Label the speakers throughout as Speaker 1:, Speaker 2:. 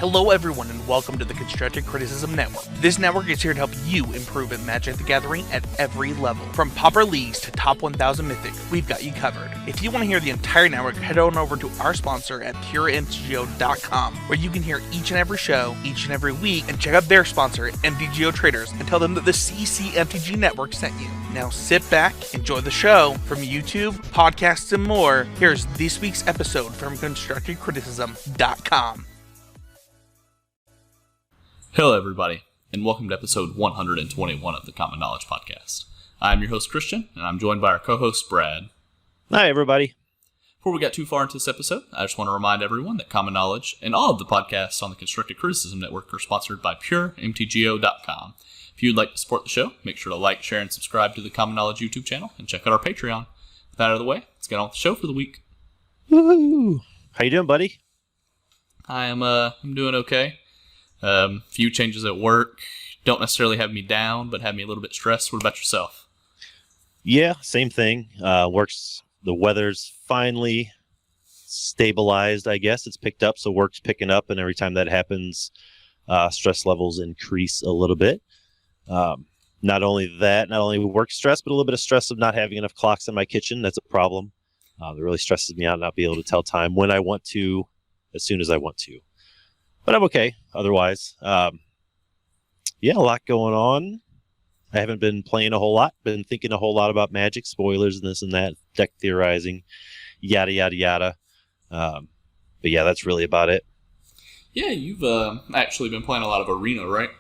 Speaker 1: Hello everyone and welcome to the Constructive Criticism Network. This network is here to help you improve at Magic the Gathering at every level. From Pauper Leagues to Top 1000 Mythic, we've got you covered. If you want to hear the entire network, head on over to our sponsor at puremtgo.com, where you can hear each and every show, each and every week, and check out their sponsor, MTGO Traders, and tell them that the CCMTG Network sent you. Now sit back, enjoy the show. From YouTube, podcasts, and more, here's this week's episode from ConstructiveCriticism.com.
Speaker 2: Hello everybody, and welcome to episode 121 of the Common Knowledge Podcast. I'm your host Christian, and I'm joined by our co-host Brad.
Speaker 3: Hi everybody. Before
Speaker 2: we get too far into this episode, I just want to remind everyone that Common Knowledge and all of the podcasts on the Constructive Criticism Network are sponsored by puremtgo.com. If you'd like to support the show, make sure to like, share, and subscribe to the Common Knowledge YouTube channel, and check out our Patreon. With that out of the way, let's get on with the show for the week.
Speaker 3: Woohoo! How you doing, buddy?
Speaker 2: I'm doing okay. Few changes at work. Don't necessarily have me down, but have me a little bit stressed. What about yourself?
Speaker 3: Yeah, same thing. The weather's finally stabilized, I guess. It's picked up, so work's picking up, and every time that happens, stress levels increase a little bit. Not only work stress, but a little bit of stress of not having enough clocks in my kitchen. That's a problem. It really stresses me out not being able to tell time when I want to, as soon as I want to. But I'm okay otherwise. A lot going on. I haven't been playing a whole lot. Been thinking a whole lot about Magic, spoilers and this and that, deck theorizing, yada, yada, yada. But yeah, that's really about it.
Speaker 2: Yeah, you've actually been playing a lot of Arena, right?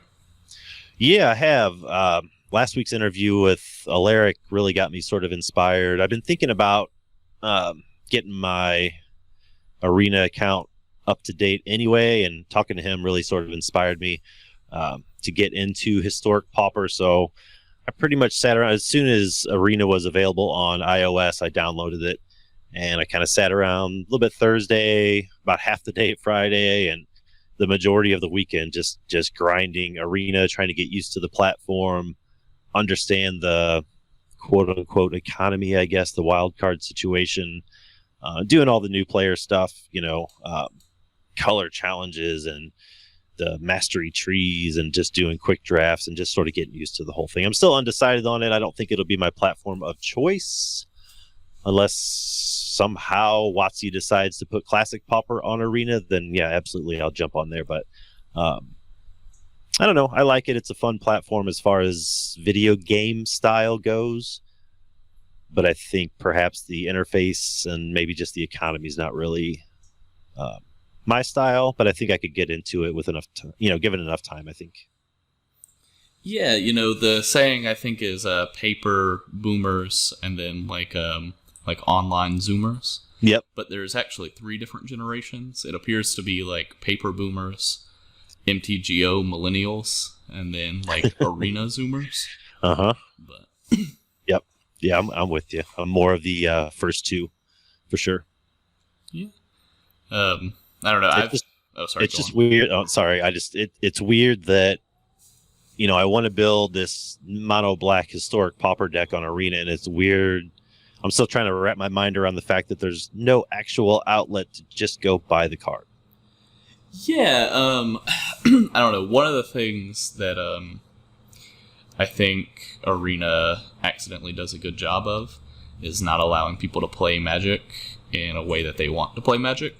Speaker 3: Yeah, I have. Last week's interview with Alaric really got me sort of inspired. I've been thinking about getting my Arena account up to date anyway, and talking to him really sort of inspired me to get into Historic Pauper. So I pretty much sat around as soon as Arena was available on iOS. I downloaded it and I kind of sat around a little bit Thursday, about half the day Friday, and the majority of the weekend just grinding Arena, trying to get used to the platform, understand the quote unquote economy, I guess, the wild card situation, doing all the new player stuff, color challenges and the mastery trees, and just doing quick drafts and just sort of getting used to the whole thing. I'm still undecided on it. I don't think it'll be my platform of choice unless somehow WotC decides to put Classic Pauper on Arena. Then yeah, absolutely, I'll jump on there. But I don't know. I like it. It's a fun platform as far as video game style goes. But I think perhaps the interface and maybe just the economy is not really my style, but I think I could get into it with enough time, given enough time, I think.
Speaker 2: Yeah, the saying I think is paper boomers and then like online zoomers.
Speaker 3: Yep.
Speaker 2: But there's actually 3 different generations. It appears to be like paper boomers, MTGO millennials, and then like arena zoomers.
Speaker 3: Uh-huh.
Speaker 2: But
Speaker 3: yep. Yeah, I'm with you. I'm more of the first 2 for sure.
Speaker 2: Yeah. I don't know.
Speaker 3: It's just weird. Oh, sorry. It's weird that, I want to build this mono black Historic Pauper deck on Arena, and it's weird. I'm still trying to wrap my mind around the fact that there's no actual outlet to just go buy the card.
Speaker 2: Yeah. I don't know. One of the things that I think Arena accidentally does a good job of is not allowing people to play Magic in a way that they want to play Magic.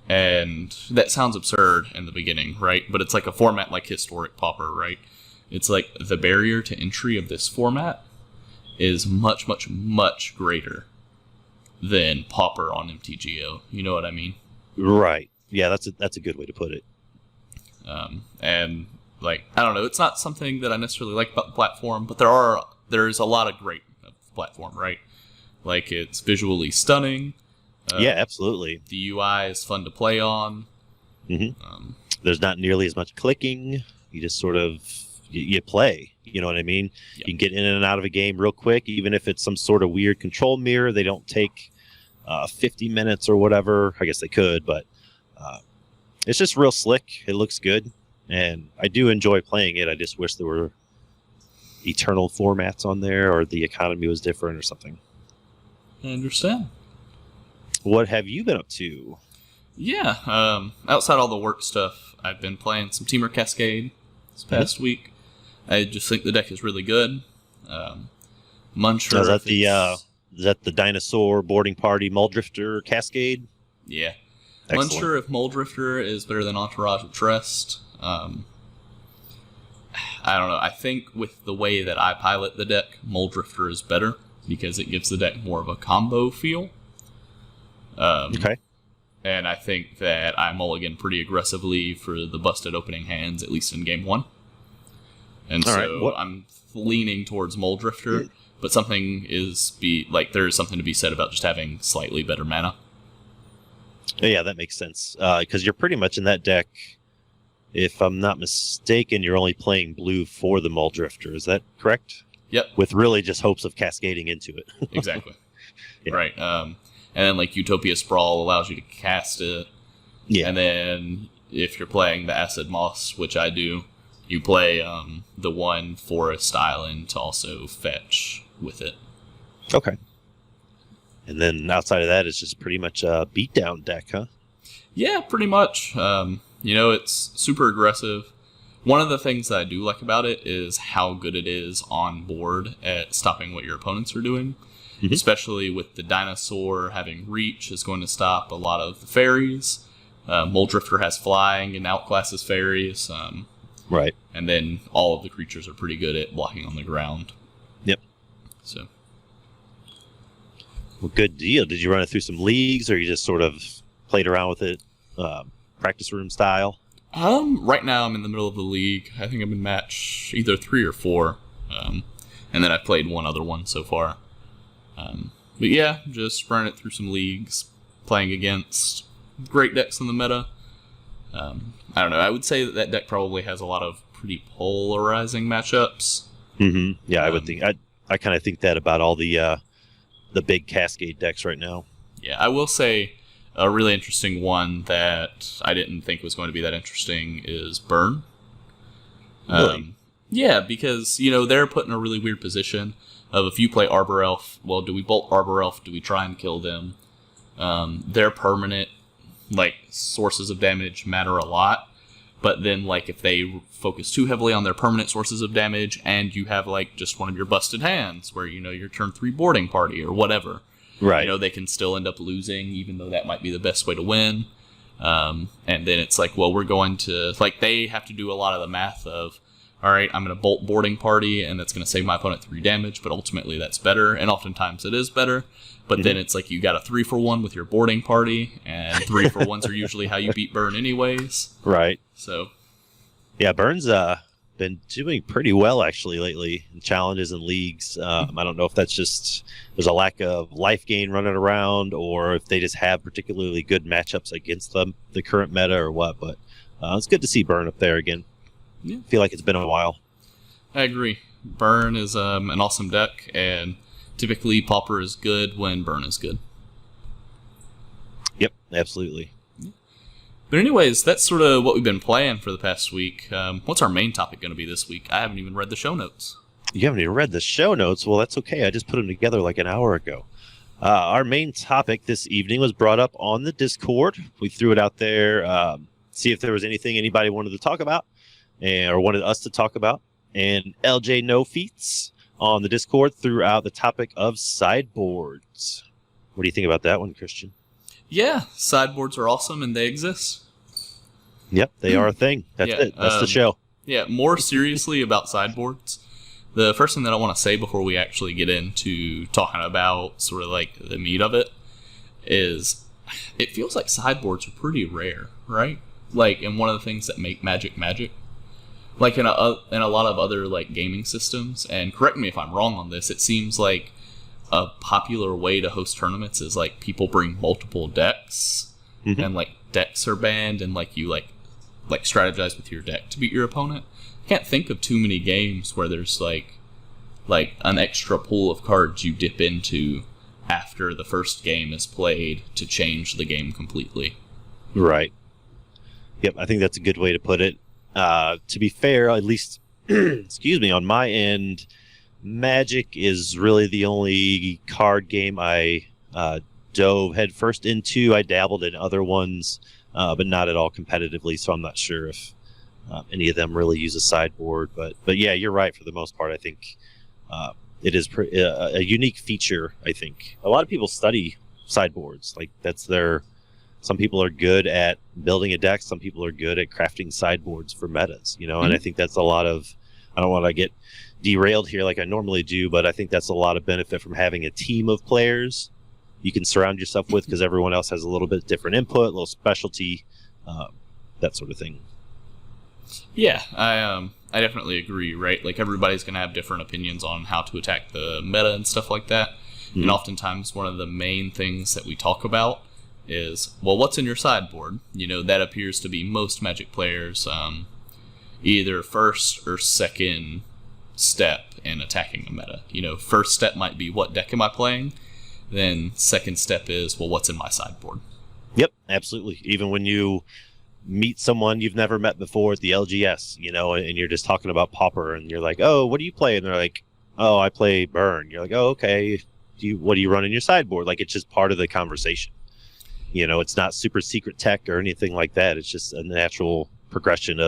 Speaker 2: And that sounds absurd in the beginning, right? But it's like a format like Historic Pauper, right? It's like the barrier to entry of this format is much, much, much greater than Pauper on MTGO. You know what I mean?
Speaker 3: Right. Yeah, that's a good way to put it.
Speaker 2: And like, I don't know, it's not something that I necessarily like about the platform, but there's a lot of great of the platform, right? Like, it's visually stunning.
Speaker 3: Yeah, absolutely.
Speaker 2: The UI is fun to play on.
Speaker 3: Mm-hmm. There's not nearly as much clicking. You just sort of you play. You know what I mean? Yep. You can get in and out of a game real quick, even if it's some sort of weird control mirror. They don't take 50 minutes or whatever. I guess they could, but it's just real slick. It looks good, and I do enjoy playing it. I just wish there were eternal formats on there, or the economy was different or something.
Speaker 2: I understand.
Speaker 3: What have you been up to?
Speaker 2: Yeah, outside all the work stuff, I've been playing some Teamer Cascade this past week. I just think the deck is really good. Unsure
Speaker 3: Is that the dinosaur boarding party Muldrifter Cascade?
Speaker 2: Yeah.
Speaker 3: Excellent.
Speaker 2: Unsure if Muldrifter is better than Entourage of Trest. I don't know. I think with the way that I pilot the deck, Muldrifter is better because it gives the deck more of a combo feel.
Speaker 3: Okay.
Speaker 2: And I think that I mulligan pretty aggressively for the busted opening hands, at least in game 1. And I'm leaning towards Muldrifter, but there's something to be said about just having slightly better mana.
Speaker 3: Yeah, that makes sense. Because you're pretty much in that deck, if I'm not mistaken, you're only playing blue for the Muldrifter. Is that correct?
Speaker 2: Yep.
Speaker 3: With really just hopes of cascading into it.
Speaker 2: Exactly.
Speaker 3: Yeah.
Speaker 2: Right. And then Utopia Sprawl allows you to cast it.
Speaker 3: Yeah.
Speaker 2: And then if you're playing the Acid Moss, which I do, you play the one Forest Island to also fetch with it.
Speaker 3: Okay. And then outside of that, it's just pretty much a beatdown deck, huh?
Speaker 2: Yeah, pretty much. It's super aggressive. One of the things that I do like about it is how good it is on board at stopping what your opponents are doing. Mm-hmm. Especially with the dinosaur having reach is going to stop a lot of the fairies. Muldrifter has flying and outclasses fairies.
Speaker 3: Right.
Speaker 2: And then all of the creatures are pretty good at blocking on the ground.
Speaker 3: Yep.
Speaker 2: So.
Speaker 3: Well, good deal. Did you run it through some leagues, or you just sort of played around with it, practice room style?
Speaker 2: Right now I'm in the middle of the league. I think I'm in match either 3 or 4. And then I've played one other one so far. But yeah, just running it through some leagues, playing against great decks in the meta. I don't know. I would say that deck probably has a lot of pretty polarizing matchups.
Speaker 3: Mm-hmm. Yeah, I would think. I kind of think that about all the big Cascade decks right now.
Speaker 2: Yeah, I will say a really interesting one that I didn't think was going to be that interesting is Burn.
Speaker 3: Really?
Speaker 2: Yeah, because they're put in a really weird position of if you play Arbor Elf, well, do we bolt Arbor Elf? Do we try and kill them? Their permanent sources of damage matter a lot, but then if they focus too heavily on their permanent sources of damage, and you have just one of your busted hands where your turn 3 boarding party or whatever,
Speaker 3: right?
Speaker 2: They can still end up losing, even though that might be the best way to win. And then it's we're going to they have to do a lot of the math of, all right, I'm going to bolt boarding party, and that's going to save my opponent 3 damage, but ultimately that's better, and oftentimes it is better. But then it's you got a 3-for-1 with your boarding party, and 3-for-1s are usually how you beat Burn anyways.
Speaker 3: Right.
Speaker 2: So.
Speaker 3: Yeah, Burn's been doing pretty well actually lately in challenges and leagues. I don't know if that's just there's a lack of life gain running around, or if they just have particularly good matchups against the current meta or what. But it's good to see Burn up there again.
Speaker 2: Yeah.
Speaker 3: I feel like it's been a while.
Speaker 2: I agree. Burn is an awesome deck, and typically Pauper is good when Burn is good.
Speaker 3: Yep, absolutely.
Speaker 2: But anyways, that's sort of what we've been playing for the past week. What's our main topic going to be this week? I haven't even read the show notes.
Speaker 3: You haven't even read the show notes? Well, that's okay. I just put them together an hour ago. Our main topic this evening was brought up on the Discord. We threw it out there, see if there was anything anybody wanted to talk about, or wanted us to talk about. And LJ No Feats on the Discord threw out the topic of sideboards. What do you think about that one, Christian?
Speaker 2: Yeah, sideboards are awesome, and they exist.
Speaker 3: Yep, they are a thing. That's it. That's the show.
Speaker 2: Yeah, more seriously about sideboards, the first thing that I want to say before we actually get into talking about sort of the meat of it is it feels like sideboards are pretty rare, right? And one of the things that make Magic, in a lot of other gaming systems, and correct me if I'm wrong on this, it seems like a popular way to host tournaments is people bring multiple decks, and decks are banned, and you strategize with your deck to beat your opponent. I can't think of too many games where there's an extra pool of cards you dip into after the first game is played to change the game completely.
Speaker 3: Right. Yep, I think that's a good way to put it. To be fair, at least, excuse me, on my end, Magic is really the only card game I dove headfirst into. I dabbled in other ones, but not at all competitively. So I'm not sure if any of them really use a sideboard. But yeah, you're right. For the most part, I think it is a unique feature. I think a lot of people study sideboards. Like that's their. Some people are good at building a deck. Some people are good at crafting sideboards for metas. And I think that's a lot of. I don't want to get derailed here like I normally do, but I think that's a lot of benefit from having a team of players you can surround yourself with, because everyone else has a little bit different input, a little specialty, that sort of thing.
Speaker 2: Yeah, I definitely agree, right? Like everybody's going to have different opinions on how to attack the meta and stuff like that. Mm-hmm. And oftentimes one of the main things that we talk about is, well, what's in your sideboard? That appears to be most Magic players either first or second step in attacking a meta. First step might be, what deck am I playing? Then second step is, well, what's in my sideboard? Yep,
Speaker 3: absolutely. Even when you meet someone you've never met before at the LGS, and you're just talking about Pauper, and you're like, oh, what do you play? And they're like, oh, I play Burn. You're like, oh, okay. What do you run in your sideboard? Like, it's just part of the conversation. It's not super secret tech or anything like that. It's just a natural progression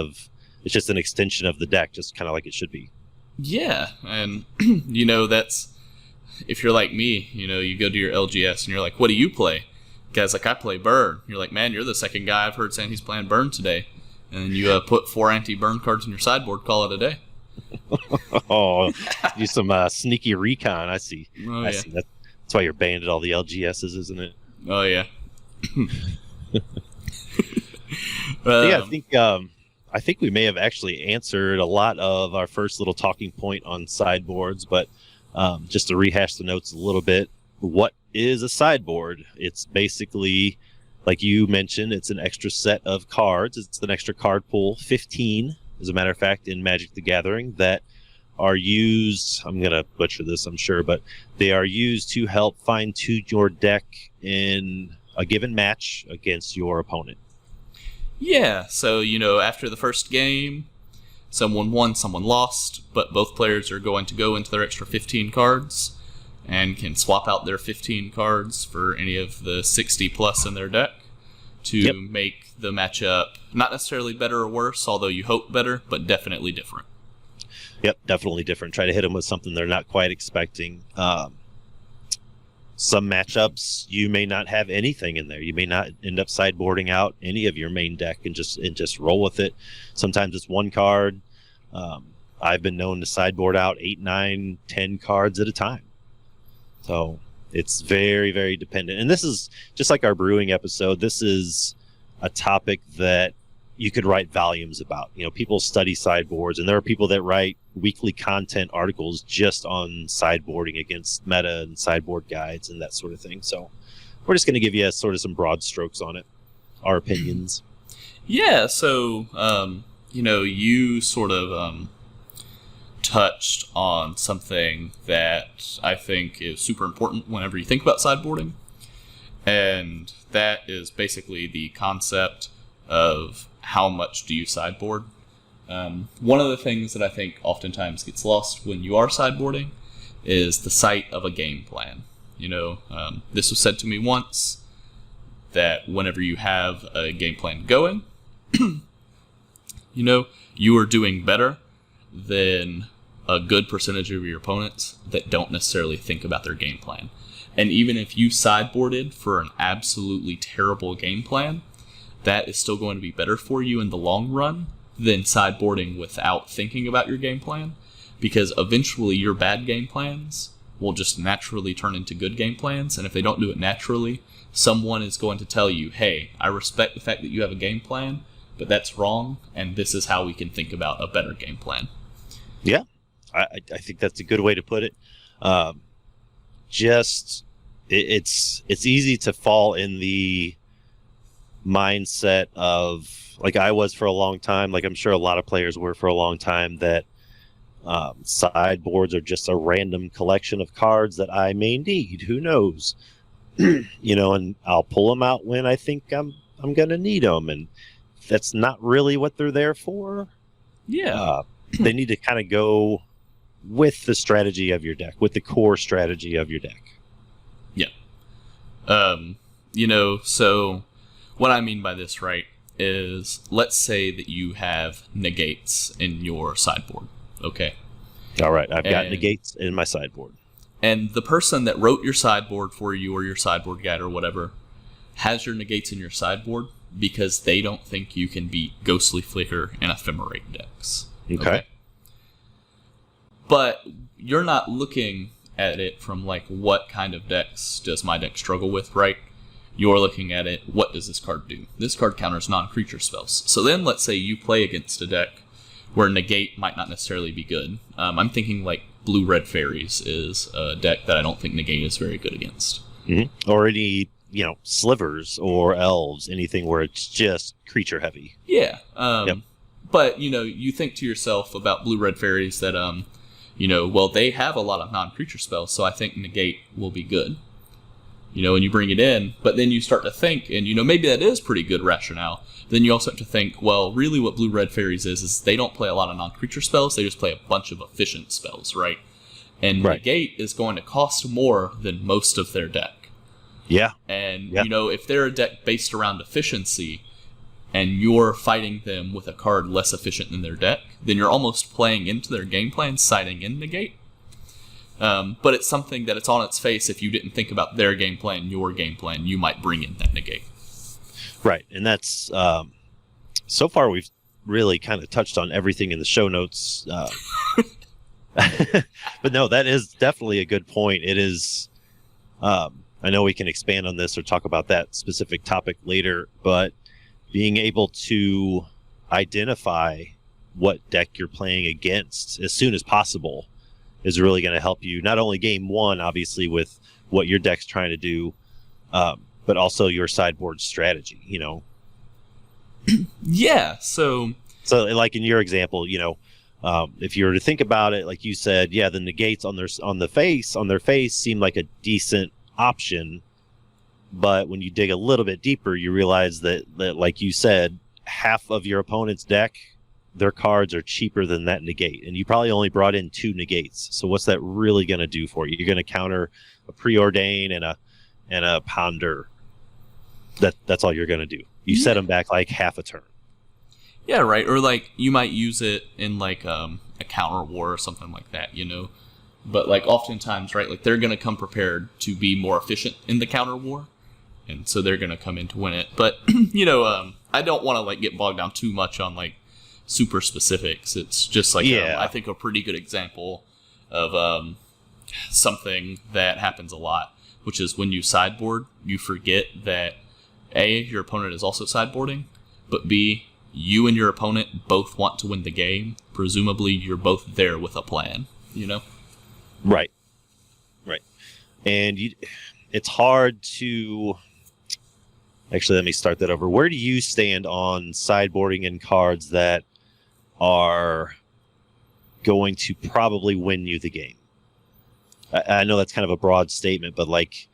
Speaker 3: it's just an extension of the deck, just kind of like it should be.
Speaker 2: Yeah, and, that's, if you're like me, you go to your LGS and you're like, what do you play? Guy's like, I play Burn. You're like, man, you're the second guy I've heard saying he's playing Burn today. And then you put 4 anti-Burn cards in your sideboard, call it a day.
Speaker 3: Oh, do some sneaky recon. I see.
Speaker 2: Oh,
Speaker 3: I
Speaker 2: yeah.
Speaker 3: see. That's why you're banned at all the LGSs, isn't it?
Speaker 2: Oh, yeah.
Speaker 3: Yeah, I think we may have actually answered a lot of our first little talking point on sideboards, but just to rehash the notes a little bit, what is a sideboard? It's basically, like you mentioned, it's an extra set of cards. It's an extra card pool, 15, as a matter of fact, in Magic the Gathering, that are used, I'm going to butcher this, I'm sure, but they are used to help fine-tune your deck in a given match against your opponent.
Speaker 2: Yeah, so, after the first game, someone won, someone lost, but both players are going to go into their extra 15 cards and can swap out their 15 cards for any of the 60 plus in their deck to make the matchup not necessarily better or worse, although you hope better, but definitely different.
Speaker 3: Yep, definitely different. Try to hit them with something they're not quite expecting. Some matchups, you may not have anything in there. You may not end up sideboarding out any of your main deck and just roll with it. Sometimes it's one card. I've been known to sideboard out 8, 9, 10 cards at a time. So it's very, very dependent. And this is just like our brewing episode. This is a topic that you could write volumes about. People study sideboards, and there are people that write weekly content articles just on sideboarding against meta and sideboard guides and that sort of thing. So we're just going to give you sort of some broad strokes on it, our opinions.
Speaker 2: Yeah, so, you sort of touched on something that I think is super important whenever you think about sideboarding, and that is basically the concept of how much do you sideboard. One of the things that I think oftentimes gets lost when you are sideboarding is the sight of a game plan. This was said to me once, that whenever you have a game plan going, you are doing better than a good percentage of your opponents that don't necessarily think about their game plan. And even if you sideboarded for an absolutely terrible game plan, that is still going to be better for you in the long run than sideboarding without thinking about your game plan, because eventually your bad game plans will just naturally turn into good game plans, and if they don't do it naturally, someone is going to tell you, hey, I respect the fact that you have a game plan, but that's wrong, and this is how we can think about a better game plan.
Speaker 3: Yeah, I think that's a good way to put it. It's easy to fall in the mindset of, like I was for a long time, like I'm sure a lot of players were for a long time, that sideboards are just a random collection of cards that I may need. Who knows? And I'll pull them out when I think I'm gonna need them, and that's not really what they're there for.
Speaker 2: Yeah,
Speaker 3: they need to kind of go with the strategy of your deck, with the core strategy of your deck.
Speaker 2: Yeah. So what I mean by this, right, is let's say that you have negates in your sideboard, okay?
Speaker 3: All right, I've got negates in my sideboard.
Speaker 2: And the person that wrote your sideboard for you, or your sideboard guide or whatever, has your negates in your sideboard because they don't think you can beat Ghostly Flicker and Ephemerate decks.
Speaker 3: Okay.
Speaker 2: But you're not looking at it from, like, what kind of decks does my deck struggle with, right? You're looking at it, what does this card do? This card counters non-creature spells. So then let's say you play against a deck where negate might not necessarily be good. I'm thinking, like, Blue-Red Fairies is a deck that I don't think negate is very good against.
Speaker 3: Mm-hmm. Or any, slivers or elves, anything where it's just creature heavy.
Speaker 2: Yeah. But, you think to yourself about Blue-Red Fairies that, they have a lot of non-creature spells, so I think negate will be good. And you bring it in, but then you start to think, and, maybe that is pretty good rationale. Then you also have to think, well, really what Blue-Red Fairies is they don't play a lot of non-creature spells, they just play a bunch of efficient spells, right? And negate is going to cost more than most of their deck.
Speaker 3: Yeah.
Speaker 2: And, if they're a deck based around efficiency, and you're fighting them with a card less efficient than their deck, then you're almost playing into their game plan, siding in negate. But it's something that it's on its face. If you didn't think about their game plan, your game plan, you might bring in that negate.
Speaker 3: Right, and that's so far we've really kind of touched on everything in the show notes. But no, that is definitely a good point. It is. I know we can expand on this or talk about that specific topic later, but being able to identify what deck you're playing against as soon as possible is really going to help you, not only game one, obviously, with what your deck's trying to do, but also your sideboard strategy,
Speaker 2: Yeah, so
Speaker 3: like in your example, if you were to think about it, like you said, yeah, the negates on their face seem like a decent option, but when you dig a little bit deeper, you realize that like you said, half of your opponent's deck, their cards are cheaper than that negate, and you probably only brought in 2 negates. So what's that really going to do for you? You're going to counter a Preordain and a Ponder. That's all you're going to do. You set them back like half a turn.
Speaker 2: Yeah, right. Or like you might use it in like a counter war or something like that, But like oftentimes, right, like they're going to come prepared to be more efficient in the counter war, and so they're going to come in to win it. But I don't want to like get bogged down too much on like super specifics. It's just like I think a pretty good example of something that happens a lot, which is when you sideboard, you forget that A, your opponent is also sideboarding, but B, you and your opponent both want to win the game. Presumably, you're both there with a plan,
Speaker 3: Right. And it's hard to... Actually, let me start that over. Where do you stand on sideboarding in cards that are going to probably win you the game? I know that's kind of a broad statement, but like,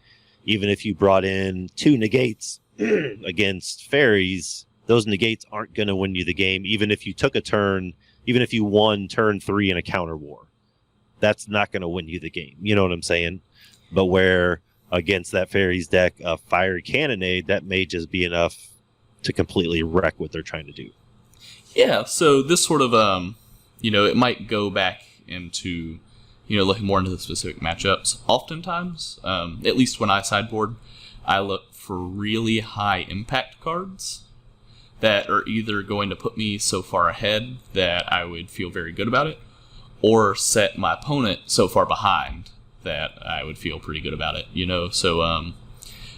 Speaker 3: even if you brought in 2 negates against fairies, those negates aren't going to win you the game. Even if you took a turn, even if you won turn 3 in a counter war, that's not going to win you the game. You know what I'm saying? But where against that fairies deck, a fiery cannonade, that may just be enough to completely wreck what they're trying to do.
Speaker 2: Yeah, so this sort of, it might go back into, looking more into the specific matchups. Oftentimes, at least when I sideboard, I look for really high impact cards that are either going to put me so far ahead that I would feel very good about it, or set my opponent so far behind that I would feel pretty good about it, So a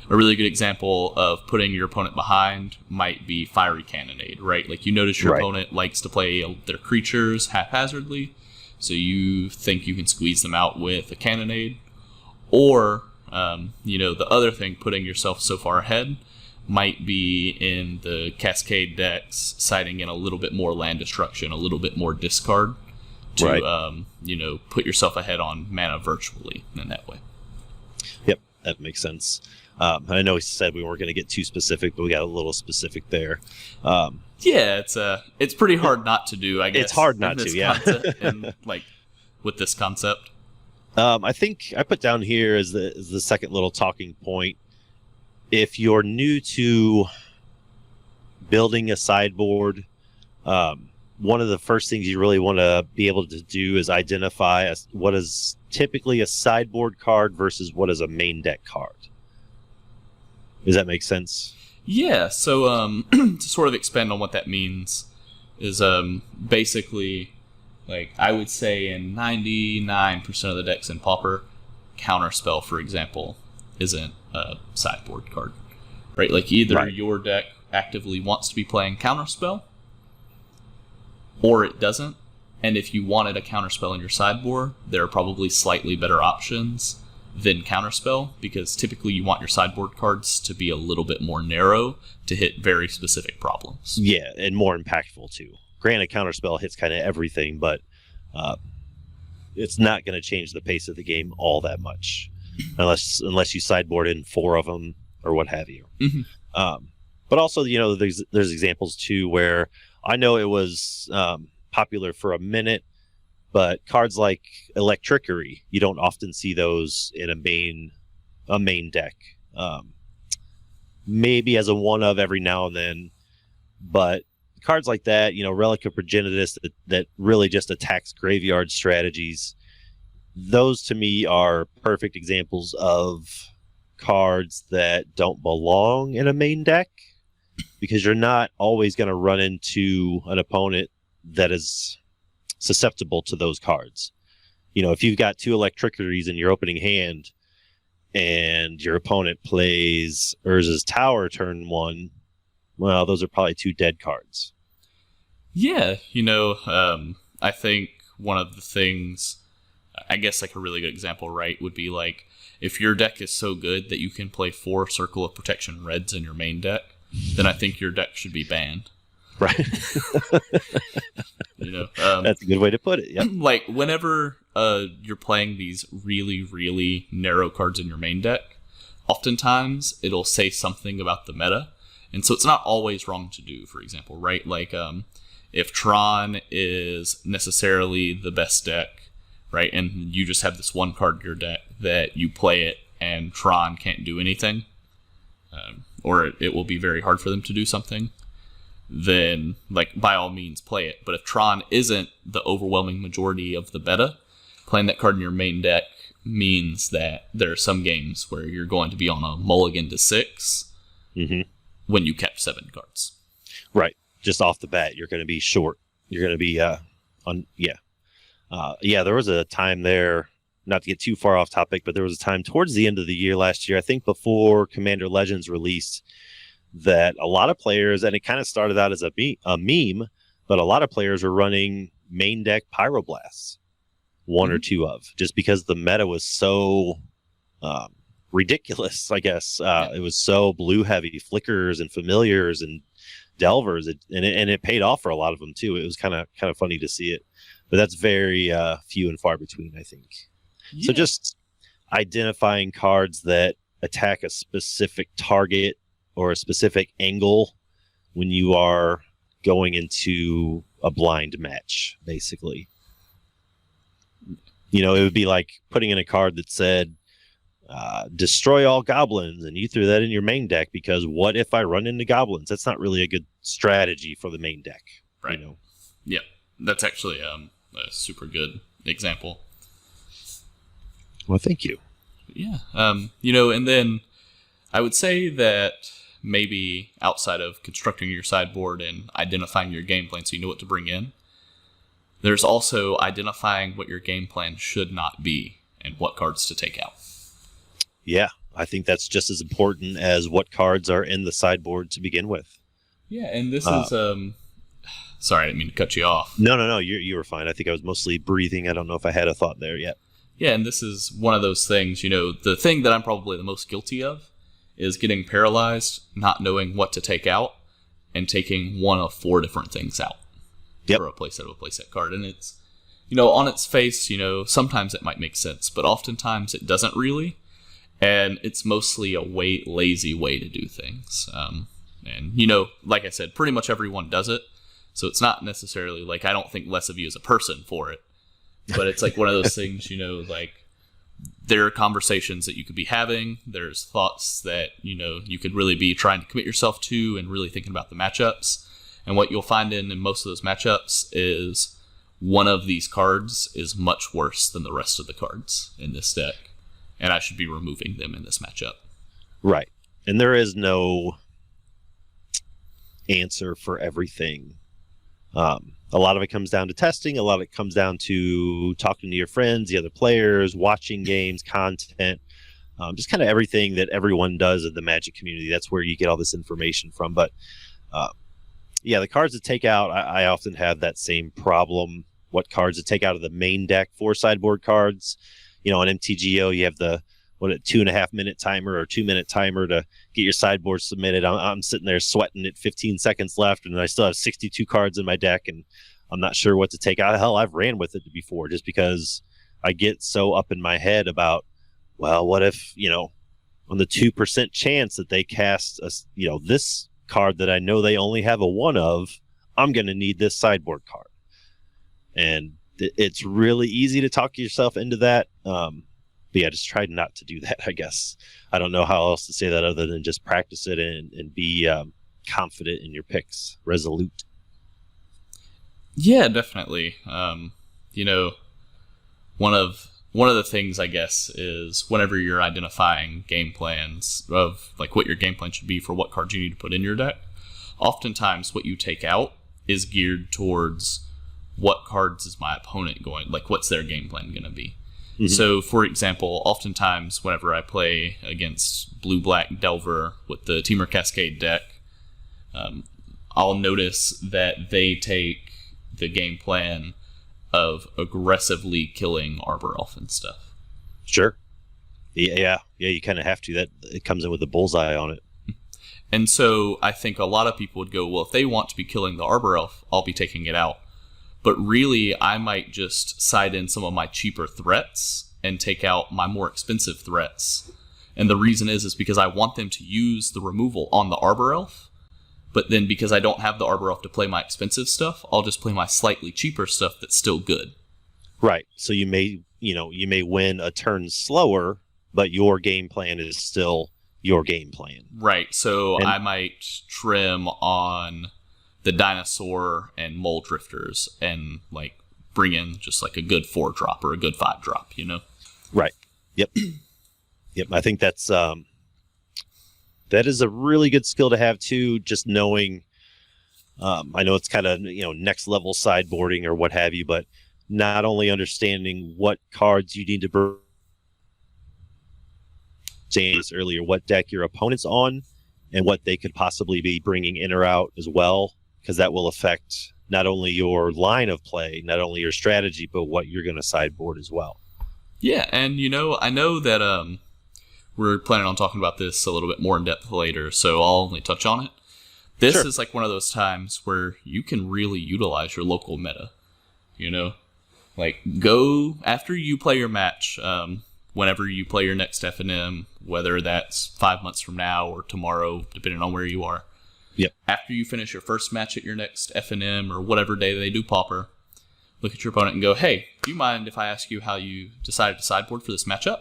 Speaker 2: really good example of putting your opponent behind might be Fiery Cannonade, right? Like you notice your opponent likes to play their creatures haphazardly, so you think you can squeeze them out with a Cannonade. Or, the other thing, putting yourself so far ahead, might be in the Cascade decks, siding in a little bit more land destruction, a little bit more discard, to put yourself ahead on mana virtually in that way.
Speaker 3: Yep, that makes sense. I know we said we weren't going to get too specific, but we got a little specific there.
Speaker 2: It's pretty hard not to do, I guess.
Speaker 3: It's hard not to, yeah.
Speaker 2: With this concept.
Speaker 3: I think I put down here as the second little talking point. If you're new to building a sideboard, one of the first things you really want to be able to do is identify what is typically a sideboard card versus what is a main deck card. Does that make sense?
Speaker 2: Yeah, so to sort of expand on what that means is basically, like, I would say in 99% of the decks in Pauper, Counterspell, for example, isn't a sideboard card, right? Like, either your deck actively wants to be playing Counterspell, or it doesn't, and if you wanted a Counterspell in your sideboard, there are probably slightly better options than Counterspell, because typically you want your sideboard cards to be a little bit more narrow to hit very specific problems.
Speaker 3: Yeah, and more impactful too. Granted, Counterspell hits kind of everything, but it's not going to change the pace of the game all that much, unless you sideboard in 4 of them or what have you.
Speaker 2: Mm-hmm.
Speaker 3: But also, there's examples too where I know it was popular for a minute, but cards like Electrickery, you don't often see those in a main deck. Maybe as a one of every now and then, but cards like that, Relic of Progenitus that really just attacks graveyard strategies, those to me are perfect examples of cards that don't belong in a main deck, because you're not always going to run into an opponent that is susceptible to those cards. If you've got 2 Electrickeries in your opening hand and your opponent plays Urza's Tower turn 1, well, those are probably 2 dead cards.
Speaker 2: Yeah, I think one of the things, I guess like a really good example, right, would be like, if your deck is so good that you can play 4 Circle of Protection Reds in your main deck, then I think your deck should be banned.
Speaker 3: Right. That's a good way to put it. Yeah.
Speaker 2: Like, whenever you're playing these really, really narrow cards in your main deck, oftentimes it'll say something about the meta. And so it's not always wrong to do, for example, right? Like, if Tron is necessarily the best deck, right, and you just have this one card in your deck that you play it and Tron can't do anything, or it will be very hard for them to do something, then, like, by all means play it. But if Tron isn't the overwhelming majority of the meta, playing that card in your main deck means that there are some games where you're going to be on a mulligan to 6 when you kept 7 cards.
Speaker 3: Right. Just off the bat, you're going to be short. You're going to be there was a time there, not to get too far off topic, but there was a time towards the end of the year last year, I think before Commander Legends released, that a lot of players, and it kind of started out as a meme, but a lot of players were running main deck Pyroblasts, 1 or 2 of, just because the meta was so ridiculous, I guess. It was so blue heavy, flickers and familiars and delvers, and it paid off for a lot of them too. It was kind of funny to see it, but that's very few and far between, I think. Yeah. So just identifying cards that attack a specific target or a specific angle when you are going into a blind match, basically. It would be like putting in a card that said, destroy all goblins, and you threw that in your main deck because what if I run into goblins? That's not really a good strategy for the main deck.
Speaker 2: Right. Yeah, that's actually a super good example.
Speaker 3: Well, thank you.
Speaker 2: Yeah. And then I would say that maybe outside of constructing your sideboard and identifying your game plan so you know what to bring in, there's also identifying what your game plan should not be and what cards to take out.
Speaker 3: Yeah, I think that's just as important as what cards are in the sideboard to begin with.
Speaker 2: Yeah, and this is... Sorry, I didn't mean to cut you off.
Speaker 3: No, you were fine. I think I was mostly breathing. I don't know if I had a thought there yet.
Speaker 2: Yeah, and this is one of those things, the thing that I'm probably the most guilty of is getting paralyzed, not knowing what to take out, and taking 1 of 4 different things out for a playset of a playset card. And it's, on its face, sometimes it might make sense, but oftentimes it doesn't really. And it's mostly a lazy way to do things. And, like I said, pretty much everyone does it. So it's not necessarily like I don't think less of you as a person for it. But it's like one of those things, like there are conversations that you could be having. There's thoughts that, you could really be trying to commit yourself to and really thinking about the matchups. And what you'll find in most of those matchups is one of these cards is much worse than the rest of the cards in this deck. And I should be removing them in this matchup.
Speaker 3: Right. And there is no answer for everything. A lot of it comes down to testing. A lot of it comes down to talking to your friends, the other players, watching games, content, just kind of everything that everyone does in the Magic community. That's where you get all this information from. But yeah, the cards to take out, I often have that same problem. What cards to take out of the main deck for sideboard cards? On MTGO, you have the 2.5 minute timer or 2 minute timer to get your sideboard submitted. I'm sitting there sweating at 15 seconds left, and I still have 62 cards in my deck, and I'm not sure what to take out. Hell, I've ran with it before just because I get so up in my head about, well, what if, on the 2% chance that they cast this card that I know they only have a 1 of, I'm going to need this sideboard card. And it's really easy to talk yourself into that. But yeah, just try not to do that, I guess. I don't know how else to say that other than just practice it and be confident in your picks, resolute.
Speaker 2: Yeah, definitely. One of the things, I guess, is whenever you're identifying game plans of like what your game plan should be for what cards you need to put in your deck, oftentimes what you take out is geared towards what cards is my opponent going, like what's their game plan going to be. Mm-hmm. So, for example, oftentimes whenever I play against Blue-Black Delver with the Temur Cascade deck, I'll notice that they take the game plan of aggressively killing Arbor Elf and stuff.
Speaker 3: Sure. Yeah, you kind of have to. That it comes in with a bullseye on it.
Speaker 2: And so I think a lot of people would go, well, if they want to be killing the Arbor Elf, I'll be taking it out. But really, I might just side in some of my cheaper threats and take out my more expensive threats. And the reason is because I want them to use the removal on the Arbor Elf. But then because I don't have the Arbor Elf to play my expensive stuff, I'll just play my slightly cheaper stuff that's still good.
Speaker 3: Right. So you may win a turn slower, but your game plan is still your game plan.
Speaker 2: Right. So I might trim on the Dinosaur and Mole Drifters and like bring in just like a good 4-drop or a good 5-drop,
Speaker 3: Right. Yep. Yep. I think that's that is a really good skill to have too, just knowing I know it's kind of next level sideboarding or what have you, but not only understanding what cards you need to bring James earlier, what deck your opponent's on and what they could possibly be bringing in or out as well, because that will affect not only your line of play, not only your strategy, but what you're going to sideboard as well.
Speaker 2: Yeah, and I know that we're planning on talking about this a little bit more in depth later, so I'll only touch on it. This is like one of those times where you can really utilize your local meta. Like go after you play your match, whenever you play your next FNM, whether that's 5 months from now or tomorrow, depending on where you are.
Speaker 3: Yep.
Speaker 2: After you finish your first match at your next FNM or whatever day they do Pauper, look at your opponent and go, hey, do you mind if I ask you how you decided to sideboard for this matchup?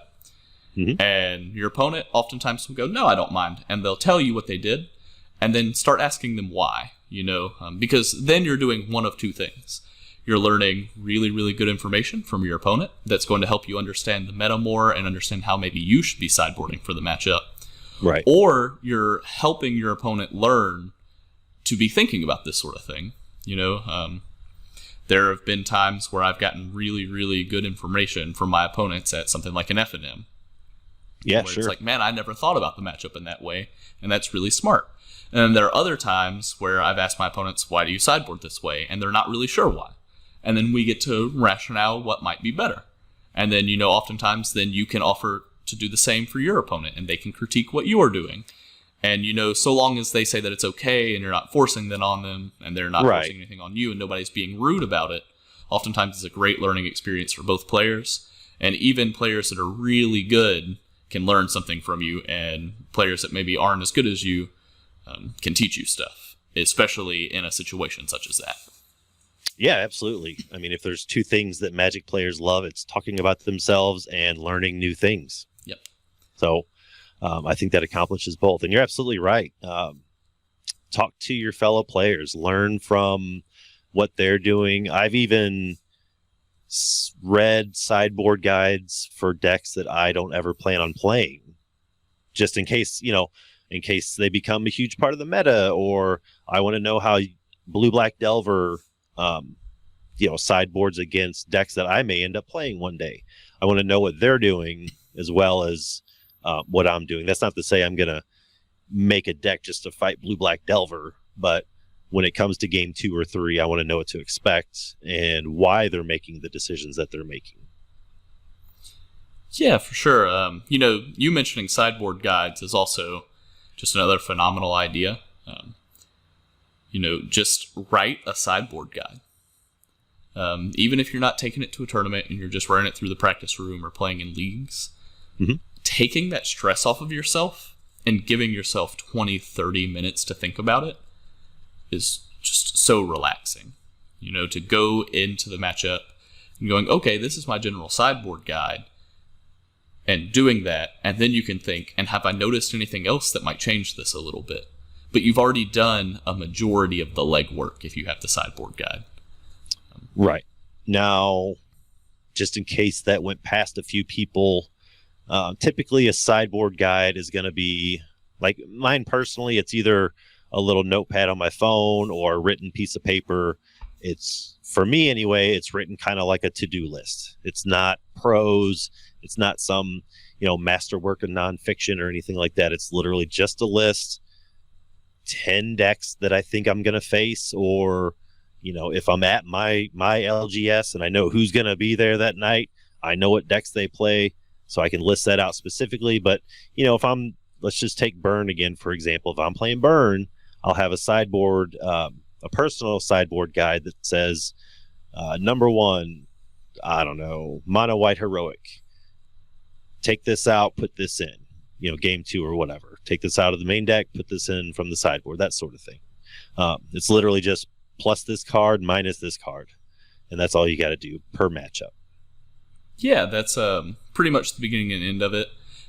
Speaker 2: Mm-hmm. And your opponent oftentimes will go, no, I don't mind. And they'll tell you what they did and then start asking them why, because then you're doing one of two things. You're learning really, really good information from your opponent that's going to help you understand the meta more and understand how maybe you should be sideboarding for the matchup.
Speaker 3: Right.
Speaker 2: Or you're helping your opponent learn to be thinking about this sort of thing. There have been times where I've gotten really, really good information from my opponents at something like an FNM.
Speaker 3: Yeah,
Speaker 2: where
Speaker 3: sure.
Speaker 2: It's like, man, I never thought about the matchup in that way, and that's really smart. And then there are other times where I've asked my opponents, why do you sideboard this way? And they're not really sure why. And then we get to rationale what might be better. And then, oftentimes then you can offer to do the same for your opponent, and they can critique what you are doing. And, so long as they say that it's okay and you're not forcing that on them and they're not forcing anything on you and nobody's being rude about it, oftentimes it's a great learning experience for both players. And even players that are really good can learn something from you, and players that maybe aren't as good as you can teach you stuff, especially in a situation such as that.
Speaker 3: Yeah, absolutely. I mean, if there's two things that Magic players love, it's talking about themselves and learning new things.
Speaker 2: Yep.
Speaker 3: So I think that accomplishes both. And you're absolutely right. Talk to your fellow players, learn from what they're doing. I've even read sideboard guides for decks that I don't ever plan on playing, just in case, in case they become a huge part of the meta, or I want to know how Blue-Black Delver, sideboards against decks that I may end up playing one day. I want to know what they're doing as well as what I'm doing. That's not to say I'm going to make a deck just to fight Blue-Black Delver, but when it comes to game 2 or 3, I want to know what to expect and why they're making the decisions that they're making.
Speaker 2: Yeah, for sure. You mentioning sideboard guides is also just another phenomenal idea. Just write a sideboard guide. Even if you're not taking it to a tournament and you're just running it through the practice room or playing in leagues, taking that stress off of yourself and giving yourself 20, 30 minutes to think about it is just so relaxing. To go into the matchup and going, okay, this is my general sideboard guide, and doing that, and then you can think, and have I noticed anything else that might change this a little bit? But you've already done a majority of the legwork if you have the sideboard guide.
Speaker 3: Right. Now, just in case that went past a few people, typically a sideboard guide is going to be, like mine personally, it's either a little notepad on my phone or a written piece of paper. It's, for me anyway, it's written kind of like a to-do list. It's not prose. It's not some, masterwork of nonfiction or anything like that. It's literally just a list, 10 decks that I think I'm going to face, or, if I'm at my LGS and I know who's going to be there that night, I know what decks they play, so I can list that out specifically. But, let's just take Burn again, for example. If I'm playing Burn, I'll have a sideboard, a personal sideboard guide that says, number 1, I don't know, mono white heroic. Take this out, put this in, game 2 or whatever. Take this out of the main deck, put this in from the sideboard, that sort of thing. It's literally just plus this card, minus this card. And that's all you got to do per matchup.
Speaker 2: Yeah, that's pretty much the beginning and end of it.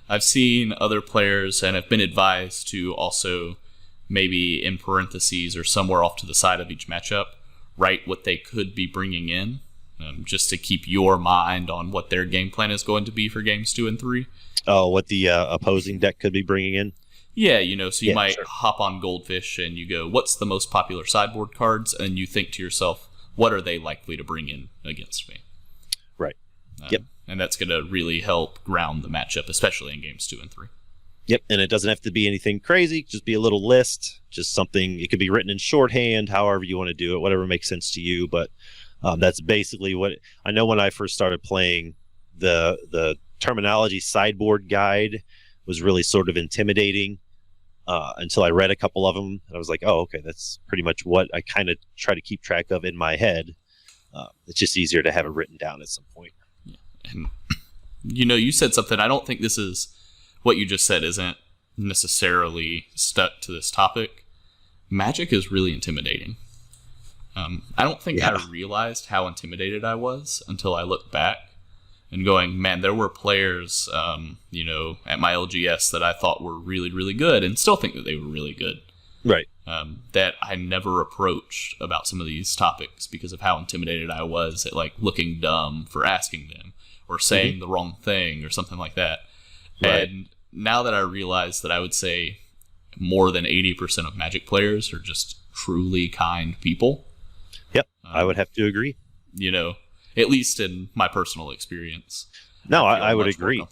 Speaker 2: I've seen other players and have been advised to also maybe in parentheses or somewhere off to the side of each matchup, write what they could be bringing in, just to keep your mind on what their game plan is going to be for games 2 and 3.
Speaker 3: Oh, what the opposing deck could be bringing in?
Speaker 2: Yeah, so you might hop on Goldfish and you go, what's the most popular sideboard cards? And you think to yourself, what are they likely to bring in against me?
Speaker 3: Right. Yep.
Speaker 2: And that's going to really help ground the matchup, especially in games 2 and 3.
Speaker 3: Yep, and it doesn't have to be anything crazy. Just be a little list, just something. It could be written in shorthand, however you want to do it, whatever makes sense to you. But that's basically what I know. When I first started playing, the terminology sideboard guide was really sort of intimidating until I read a couple of them. And I was like, oh, okay, that's pretty much what I kind of try to keep track of in my head. It's just easier to have it written down at some point.
Speaker 2: And, you said something. I don't think this is what you just said isn't necessarily stuck to this topic. Magic is really intimidating. I don't think I realized how intimidated I was until I looked back and going, man, there were players, at my LGS that I thought were really, really good and still think that they were really good.
Speaker 3: Right.
Speaker 2: That I never approached about some of these topics because of how intimidated I was at looking dumb for asking them or saying the wrong thing or something like that.
Speaker 3: Right.
Speaker 2: And now that I realize that I would say more than 80% of Magic players are just truly kind people.
Speaker 3: Yep, I would have to agree.
Speaker 2: At least in my personal experience.
Speaker 3: No, I would agree.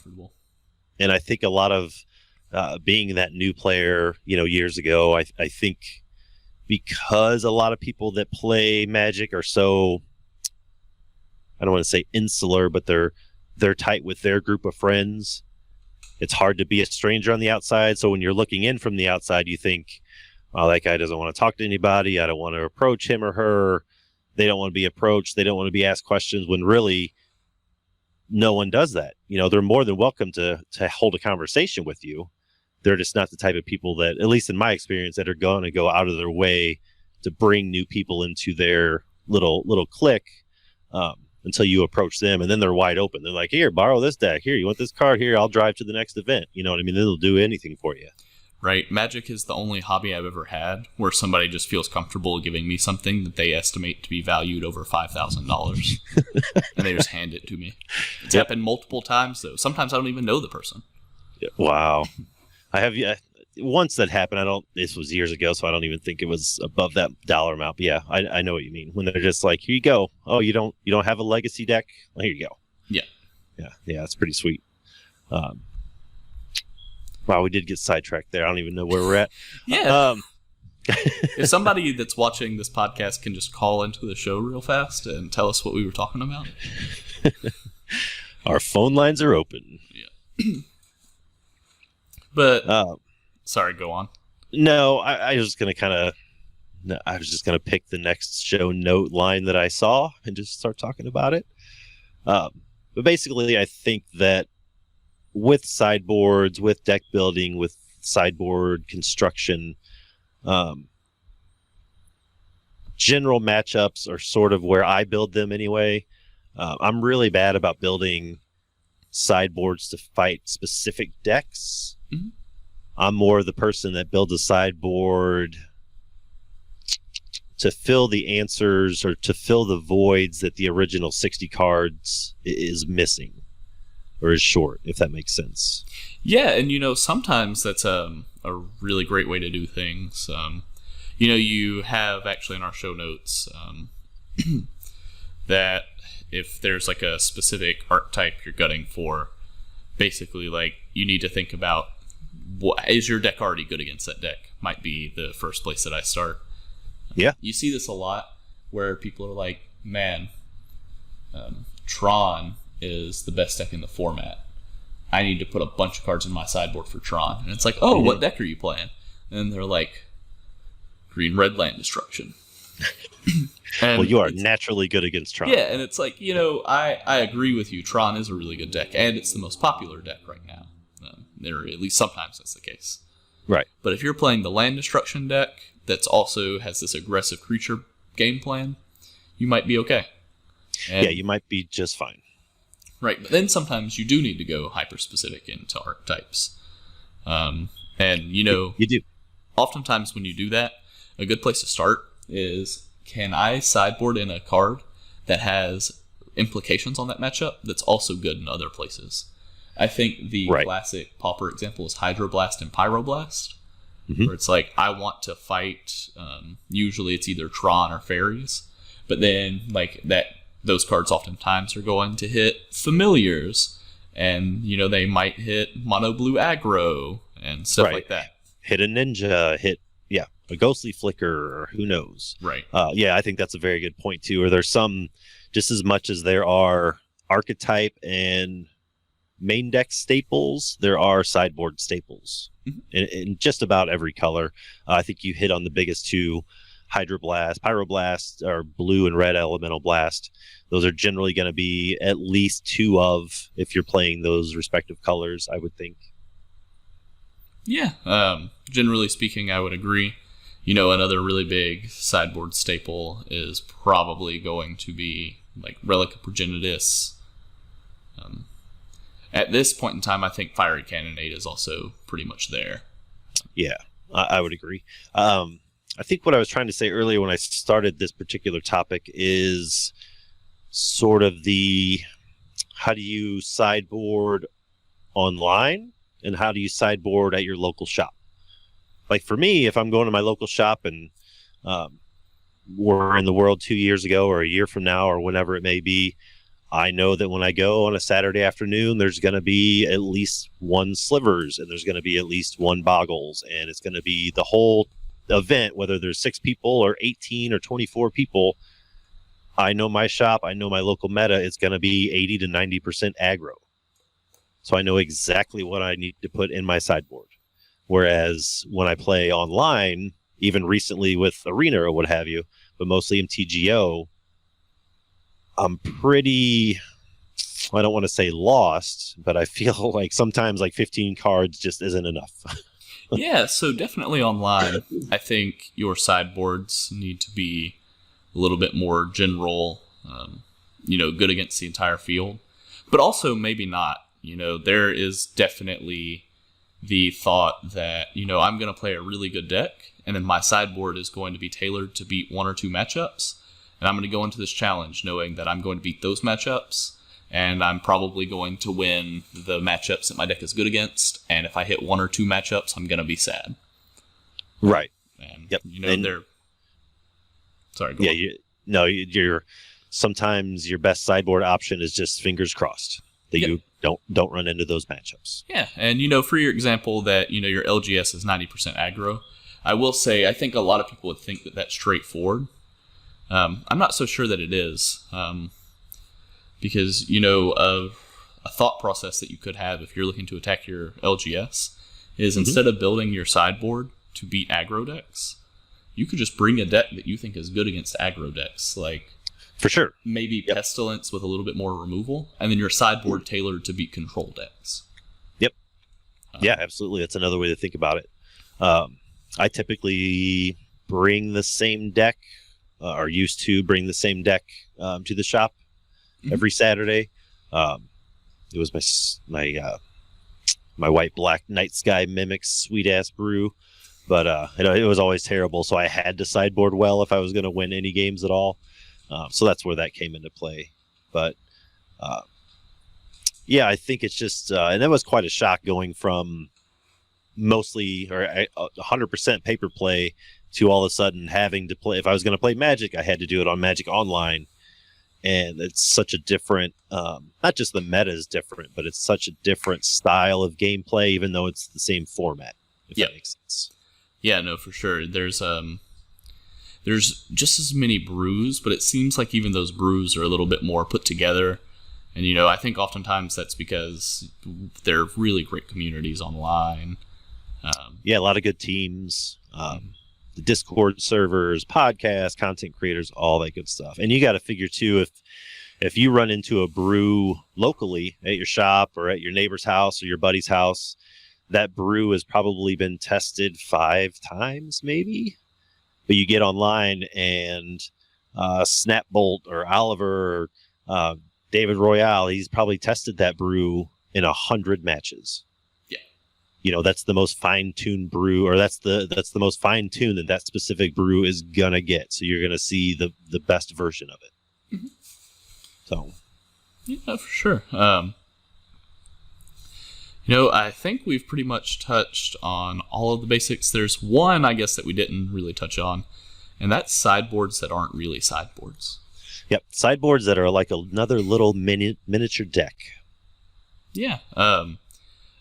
Speaker 3: And I think a lot of being that new player, years ago, I think because a lot of people that play Magic are so, I don't want to say insular, but they're tight with their group of friends. It's hard to be a stranger on the outside. So when you're looking in from the outside, you think, well, that guy doesn't want to talk to anybody. I don't want to approach him or her. They don't want to be approached. They don't want to be asked questions, when really no one does that. They're more than welcome to hold a conversation with you. They're just not the type of people that, at least in my experience, that are going to go out of their way to bring new people into their little click until you approach them, and then they're wide open. They're like, here, borrow this deck. Here, you want this card? Here, I'll drive to the next event. You know what I mean? They'll do anything for you. Right.
Speaker 2: Magic is the only hobby I've ever had where somebody just feels comfortable giving me something that they estimate to be valued over $5,000, and they just hand it to me. It's happened multiple times, though. Sometimes I don't even know the person.
Speaker 3: Wow. I have once that happened. This was years ago, so I don't even think it was above that dollar amount. But yeah, I know what you mean. When they're just like, here you go. Oh, you don't have a legacy deck? Well, here you go. Yeah. It's pretty sweet. Wow, we did get sidetracked there. I don't even know where we're at.
Speaker 2: Yeah. If somebody that's watching this podcast can just call into the show real fast and tell us what we were talking about.
Speaker 3: Our phone lines are open.
Speaker 2: Yeah. But sorry, go on.
Speaker 3: No, I was just gonna pick the next show note line that I saw and just start talking about it. But basically, I think that with sideboards, with deck building, with sideboard construction, general matchups are sort of where I build them anyway. I'm really bad about building sideboards to fight specific decks. Mm-hmm. I'm more the person that builds a sideboard to fill the answers or to fill the voids that the original 60 cards is missing or is short, if that makes sense.
Speaker 2: Yeah, and sometimes that's a really great way to do things. You have actually in our show notes that if there's like a specific archetype you're gutting for, basically like you need to think about, is your deck already good against that deck? Might be the first place that I start.
Speaker 3: Yeah.
Speaker 2: You see this a lot where people are like, man, Tron is the best deck in the format. I need to put a bunch of cards in my sideboard for Tron. And it's like, oh, what deck are you playing? And they're like, green, red, land destruction.
Speaker 3: Well, you are naturally good against Tron.
Speaker 2: Yeah, and it's like, I agree with you. Tron is a really good deck, and it's the most popular deck right now. Or at least sometimes that's the case.
Speaker 3: Right.
Speaker 2: But if you're playing the land destruction deck that's also has this aggressive creature game plan, you might be okay. And,
Speaker 3: you might be just fine.
Speaker 2: Right, but then sometimes you do need to go hyper-specific into archetypes. And,
Speaker 3: you do.
Speaker 2: Oftentimes when you do that, a good place to start is, can I sideboard in a card that has implications on that matchup that's also good in other places? I think the classic Pauper example is Hydroblast and Pyroblast, where it's like, I want to fight, usually it's either Tron or Fairies, but then like those cards oftentimes are going to hit Familiars, and they might hit Mono Blue Aggro and stuff like that.
Speaker 3: Hit a Ninja, a Ghostly Flicker, or who knows.
Speaker 2: Right.
Speaker 3: I think that's a very good point too. Or there's some, just as much as there are archetype and main deck staples, there are sideboard staples in just about every color. I think you hit on the biggest two. Hydroblast, Pyroblast, or blue and red Elemental Blast. Those are generally going to be at least two of, if you're playing those respective colors, I would think.
Speaker 2: Yeah, generally speaking, I would agree. Another really big sideboard staple is probably going to be like Relic of Progenitus. At this point in time, I think Fiery Cannonade is also pretty much there.
Speaker 3: Yeah, I would agree. I think what I was trying to say earlier when I started this particular topic is sort of how do you sideboard online and how do you sideboard at your local shop? Like for me, if I'm going to my local shop and we're in the world 2 years ago or a year from now or whenever it may be, I know that when I go on a Saturday afternoon, there's going to be at least one Slivers and there's going to be at least one Boggles, and it's going to be the whole event, whether there's 6 people or 18 or 24 people. I know my shop, I know my local meta is going to be 80 to 90% aggro. So I know exactly what I need to put in my sideboard. Whereas when I play online, even recently with Arena or what have you, but mostly MTGO, I'm pretty, I don't want to say lost, but I feel like sometimes like 15 cards just isn't enough.
Speaker 2: Yeah, so definitely online, I think your sideboards need to be a little bit more general, good against the entire field. But also maybe not. There is definitely the thought that, I'm going to play a really good deck, and then my sideboard is going to be tailored to beat one or two matchups. And I'm going to go into this challenge knowing that I'm going to beat those matchups, and I'm probably going to win the matchups that my deck is good against. And if I hit one or two matchups, I'm going to be sad.
Speaker 3: Right.
Speaker 2: And,
Speaker 3: yep.
Speaker 2: they're... Sorry, go on.
Speaker 3: You're sometimes your best sideboard option is just fingers crossed that you don't run into those matchups.
Speaker 2: Yeah, and for your example that your LGS is 90% aggro, I will say I think a lot of people would think that that's straightforward. I'm not so sure that it is, because a thought process that you could have if you're looking to attack your LGS is instead of building your sideboard to beat aggro decks, you could just bring a deck that you think is good against aggro decks, like
Speaker 3: for sure,
Speaker 2: maybe Pestilence with a little bit more removal, and then your sideboard tailored to beat control decks.
Speaker 3: Yep. Yeah, absolutely. That's another way to think about it. I typically bring the same deck, or used to bring the same deck to the shop every Saturday. It was my white black night sky mimics sweet ass brew, but it was always terrible. So I had to sideboard well if I was going to win any games at all. So that's where that came into play. But I think it's just, and that was quite a shock going from mostly or 100% paper play to all of a sudden having to play. If I was going to play Magic, I had to do it on Magic Online. And it's such a different, not just the meta is different, but it's such a different style of gameplay, even though it's the same format, if that makes sense.
Speaker 2: Yeah, no, for sure. There's just as many brews, but it seems like even those brews are a little bit more put together. And, I think oftentimes that's because they're really great communities online.
Speaker 3: A lot of good teams. The Discord servers, podcasts, content creators, all that good stuff. And you got to figure too, if you run into a brew locally at your shop or at your neighbor's house or your buddy's house, that brew has probably been tested 5 times maybe. But you get online and Snapbolt or Oliver or David Royale, he's probably tested that brew in 100 matches. That's the most fine-tuned brew, or that's the most fine-tuned that specific brew is gonna get. So you're gonna see the best version of it. Mm-hmm. So,
Speaker 2: yeah, for sure. I think we've pretty much touched on all of the basics. There's one, I guess, that we didn't really touch on, and that's sideboards that aren't really sideboards.
Speaker 3: Yep, sideboards that are like another little miniature deck.
Speaker 2: Yeah.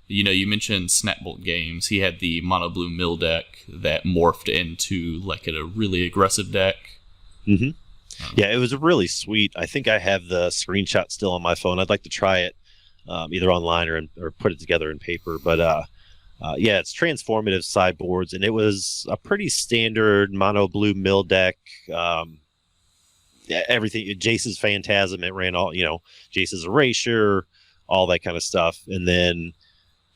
Speaker 2: You mentioned Snapbolt Games. He had the mono blue mill deck that morphed into like a really aggressive deck.
Speaker 3: Mm-hmm. Yeah, it was really sweet. I think I have the screenshot still on my phone. I'd like to try it either online or put it together in paper. But it's transformative sideboards, and it was a pretty standard mono blue mill deck. Everything, Jace's Phantasm, it ran all, Jace's Erasure, all that kind of stuff. And then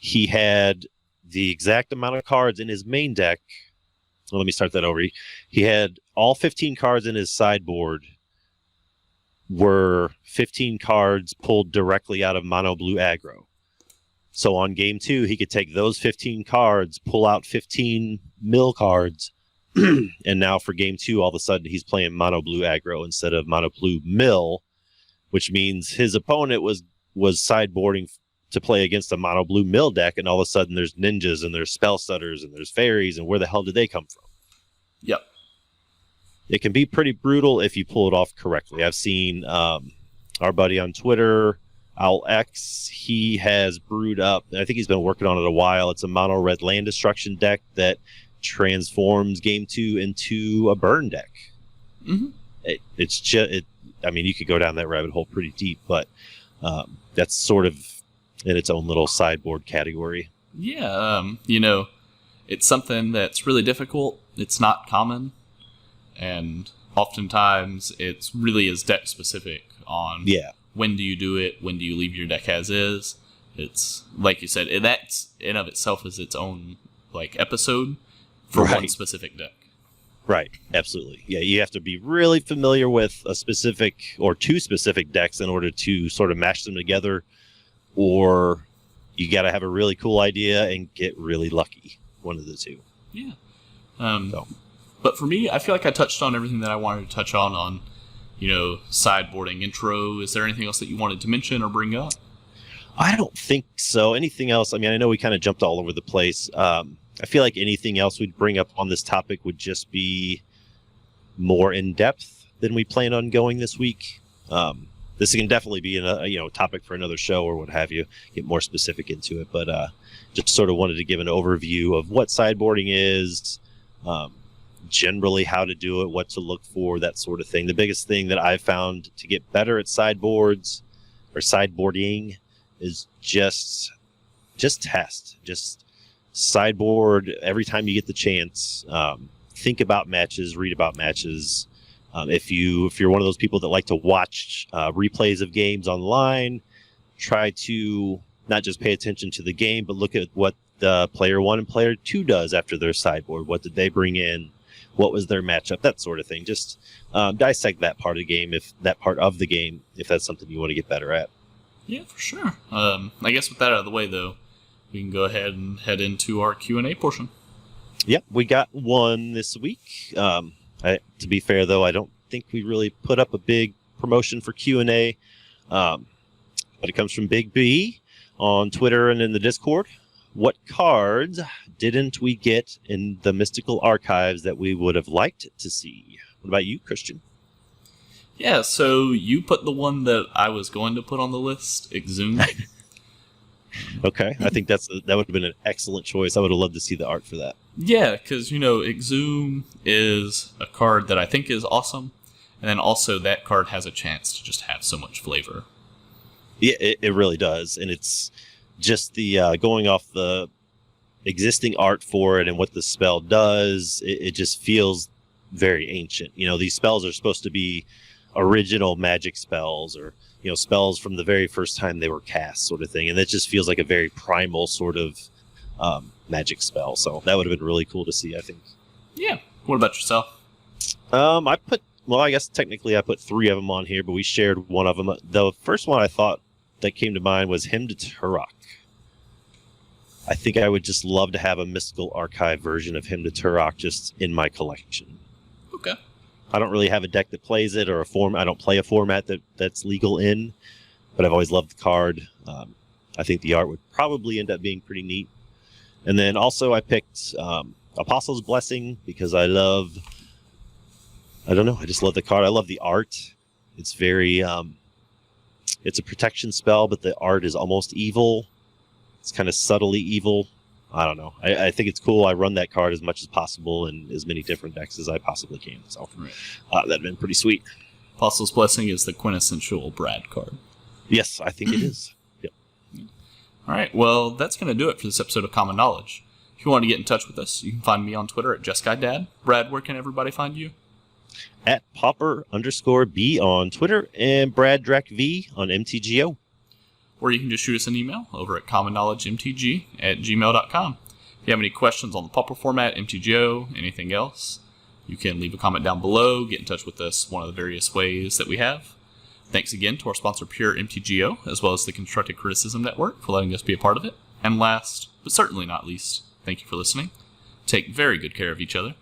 Speaker 3: he had the exact amount of cards in his main deck. Well, let me start that over. He had all 15 cards in his sideboard were 15 cards pulled directly out of mono blue aggro. So on game 2, he could take those 15 cards, pull out 15 mill cards, and now for game 2, all of a sudden he's playing mono blue aggro instead of mono blue mill, which means his opponent was sideboarding to play against a mono blue mill deck, and all of a sudden there's ninjas and there's spell stutters and there's fairies, and where the hell did they come from?
Speaker 2: Yep.
Speaker 3: It can be pretty brutal if you pull it off correctly. I've seen our buddy on Twitter, OwlX, he has brewed up, I think he's been working on it a while. It's a mono red land destruction deck that transforms game 2 into a burn deck.
Speaker 2: Mm-hmm.
Speaker 3: It's just, you could go down that rabbit hole pretty deep, but that's sort of in its own little sideboard category.
Speaker 2: Yeah, it's something that's really difficult. It's not common, and oftentimes it's really is deck specific on when do you do it, when do you leave your deck as is. It's like you said, that in of itself is its own like episode for one specific deck.
Speaker 3: Right, absolutely. Yeah, you have to be really familiar with a specific or two specific decks in order to sort of mash them together, or you got to have a really cool idea and get really lucky. One of the two.
Speaker 2: Yeah. But for me, I feel like I touched on everything that I wanted to touch on, sideboarding intro. Is there anything else that you wanted to mention or bring up?
Speaker 3: I don't think so. Anything else? I mean, I know we kind of jumped all over the place. I feel like anything else we'd bring up on this topic would just be more in depth than we plan on going this week. This can definitely be a topic for another show or what have you. Get more specific into it, but just sort of wanted to give an overview of what sideboarding is, generally how to do it, what to look for, that sort of thing. The biggest thing that I've found to get better at sideboards or sideboarding is just test. Just sideboard every time you get the chance. Think about matches, read about matches. If you're one of those people that like to watch replays of games online, try to not just pay attention to the game, but look at what the player 1 and player 2 does after their sideboard. What did they bring in? What was their matchup? That sort of thing. Just dissect that part of the game, if that's something you want to get better at.
Speaker 2: Yeah, for sure. I guess with that out of the way, though, we can go ahead and head into our Q&A portion.
Speaker 3: Yep, we got one this week. To be fair, though, I don't think we really put up a big promotion for Q&A, but it comes from Big B on Twitter and in the Discord. What cards didn't we get in the Mystical Archives that we would have liked to see? What about you, Christian?
Speaker 2: Yeah, so you put the one that I was going to put on the list, Exhume.
Speaker 3: Okay, I think that would have been an excellent choice. I would have loved to see the art for that.
Speaker 2: Yeah, because, Exhume is a card that I think is awesome, and then also that card has a chance to just have so much flavor.
Speaker 3: Yeah, it really does, and it's just the going off the existing art for it and what the spell does, it just feels very ancient. These spells are supposed to be original Magic spells, or spells from the very first time they were cast, sort of thing, and that just feels like a very primal sort of Magic spell. So that would have been really cool to see, I think. Yeah.
Speaker 2: What about yourself?
Speaker 3: I guess technically I put 3 of them on here, but we shared one of them. The first one I thought that came to mind was Hymn to Turok. I think I would just love to have a Mystical Archive version of Hymn to Turok just in my collection.
Speaker 2: Okay.
Speaker 3: I don't really have a deck that plays it, or I don't play a format that's legal in, but I've always loved the card. I think the art would probably end up being pretty neat. And then also I picked Apostle's Blessing because I just love the card. I love the art. It's very, it's a protection spell, but the art is almost evil. It's kind of subtly evil. I don't know. I think it's cool. I run that card as much as possible in as many different decks as I possibly can. So that'd have been pretty sweet.
Speaker 2: Apostle's Blessing is the quintessential Brad card.
Speaker 3: Yes, I think it is. Yep.
Speaker 2: All right. Well, that's going to do it for this episode of Common Knowledge. If you want to get in touch with us, you can find me on Twitter at JustGuyDad. Brad, where can everybody find you?
Speaker 3: At Popper_B on Twitter and BradDrakV on MTGO.
Speaker 2: Or you can just shoot us an email over at commonknowledgemtg@gmail.com. If you have any questions on the Pauper format, MTGO, anything else, you can leave a comment down below, get in touch with us one of the various ways that we have. Thanks again to our sponsor, Pure MTGO, as well as the Constructive Criticism Network for letting us be a part of it. And last, but certainly not least, thank you for listening. Take very good care of each other.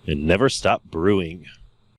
Speaker 3: And never stop brewing.